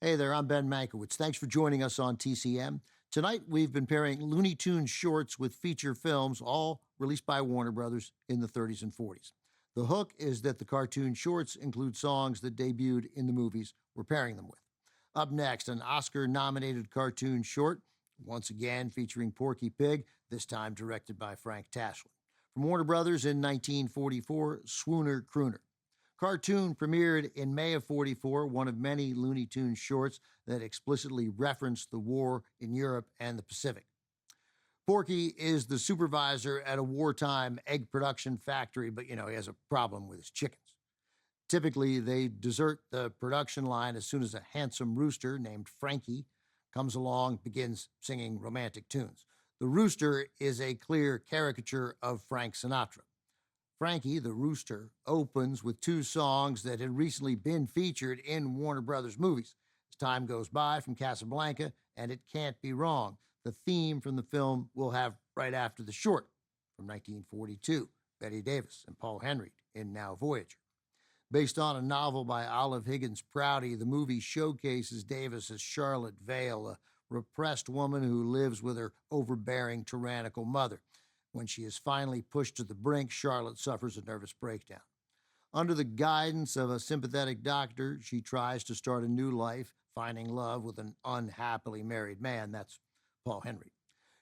Hey there, I'm Ben Mankiewicz. Thanks for joining us on TCM. Tonight, we've been pairing Looney Tunes shorts with feature films, all released by Warner Brothers in the 30s and 40s. The hook is that the cartoon shorts include songs that debuted in the movies we're pairing them with. Up next, an Oscar-nominated cartoon short, once again featuring Porky Pig, this time directed by Frank Tashlin. From Warner Brothers in 1944, Swooner, Crooner. Cartoon premiered in May of '44, one of many Looney Tunes shorts that explicitly referenced the war in Europe and the Pacific. Porky is the supervisor at a wartime egg production factory, but he has a problem with his chickens. Typically, they desert the production line as soon as a handsome rooster named Frankie comes along, begins singing romantic tunes. The rooster is a clear caricature of Frank Sinatra. Frankie, the rooster, opens with two songs that had recently been featured in Warner Brothers movies. As Time Goes By from Casablanca and It Can't Be Wrong, the theme from the film we'll have right after the short from 1942, Bette Davis and Paul Henreid in Now Voyager. Based on a novel by Olive Higgins Prouty, the movie showcases Davis as Charlotte Vale, a repressed woman who lives with her overbearing, tyrannical mother. When she is finally pushed to the brink, Charlotte suffers a nervous breakdown. Under the guidance of a sympathetic doctor, she tries to start a new life, finding love with an unhappily married man. That's Paul Henreid.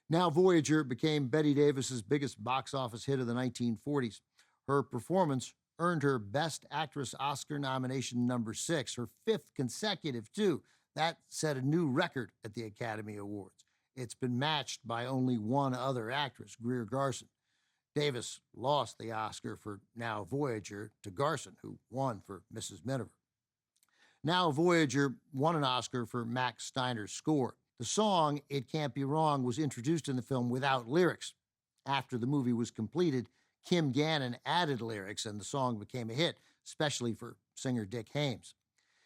Now Voyager became Bette Davis's biggest box office hit of the 1940s. Her performance earned her Best Actress Oscar nomination number 6, her 5th consecutive, too. That set a new record at the Academy Awards. It's been matched by only one other actress, Greer Garson. Davis lost the Oscar for Now Voyager to Garson, who won for Mrs. Miniver. Now Voyager won an Oscar for Max Steiner's score. The song, It Can't Be Wrong, was introduced in the film without lyrics. After the movie was completed, Kim Gannon added lyrics, and the song became a hit, especially for singer Dick Haymes.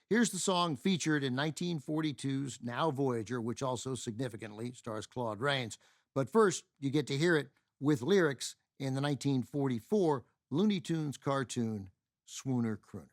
Here's the song featured in 1942's Now Voyager, which also significantly stars Claude Rains. But first, you get to hear it with lyrics in the 1944 Looney Tunes cartoon, Swooner, Crooner.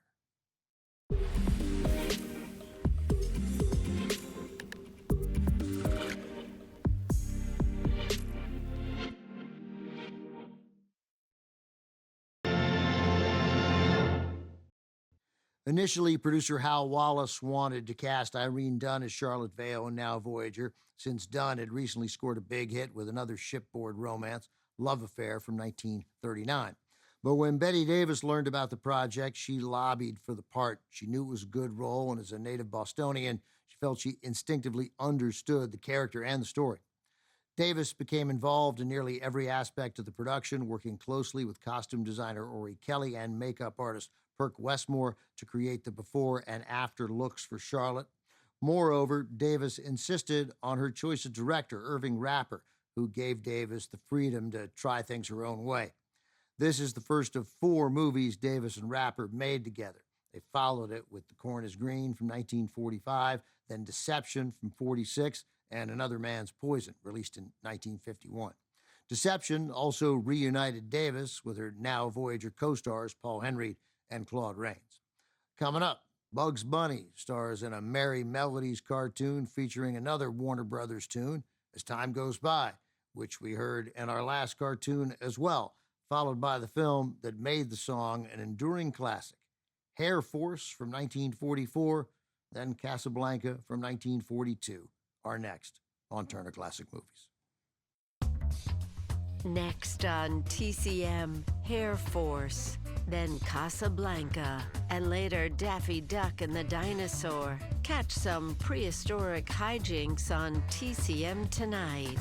Initially, producer Hal Wallace wanted to cast Irene Dunne as Charlotte Vale in Now Voyager, since Dunne had recently scored a big hit with another shipboard romance, Love Affair, from 1939. But when Bette Davis learned about the project, she lobbied for the part. She knew it was a good role, and as a native Bostonian, she felt she instinctively understood the character and the story. Davis became involved in nearly every aspect of the production, working closely with costume designer Ori Kelly and makeup artist Perk Westmore to create the before and after looks for Charlotte. Moreover, Davis insisted on her choice of director, Irving Rapper, who gave Davis the freedom to try things her own way. This is the first of 4 movies Davis and Rapper made together. They followed it with The Corn is Green from 1945, then Deception from '46, and Another Man's Poison, released in 1951. Deception also reunited Davis with her Now Voyager co-stars Paul Henreid and Claude Rains. Coming up, Bugs Bunny stars in a Merry Melodies cartoon featuring another Warner Brothers tune, As Time Goes By, which we heard in our last cartoon as well, followed by the film that made the song an enduring classic, Hair Force from 1944, then Casablanca from 1942, are next on Turner Classic Movies. Next on TCM, Hair Force, then Casablanca, and later Daffy Duck and the Dinosaur. Catch some prehistoric hijinks on TCM tonight.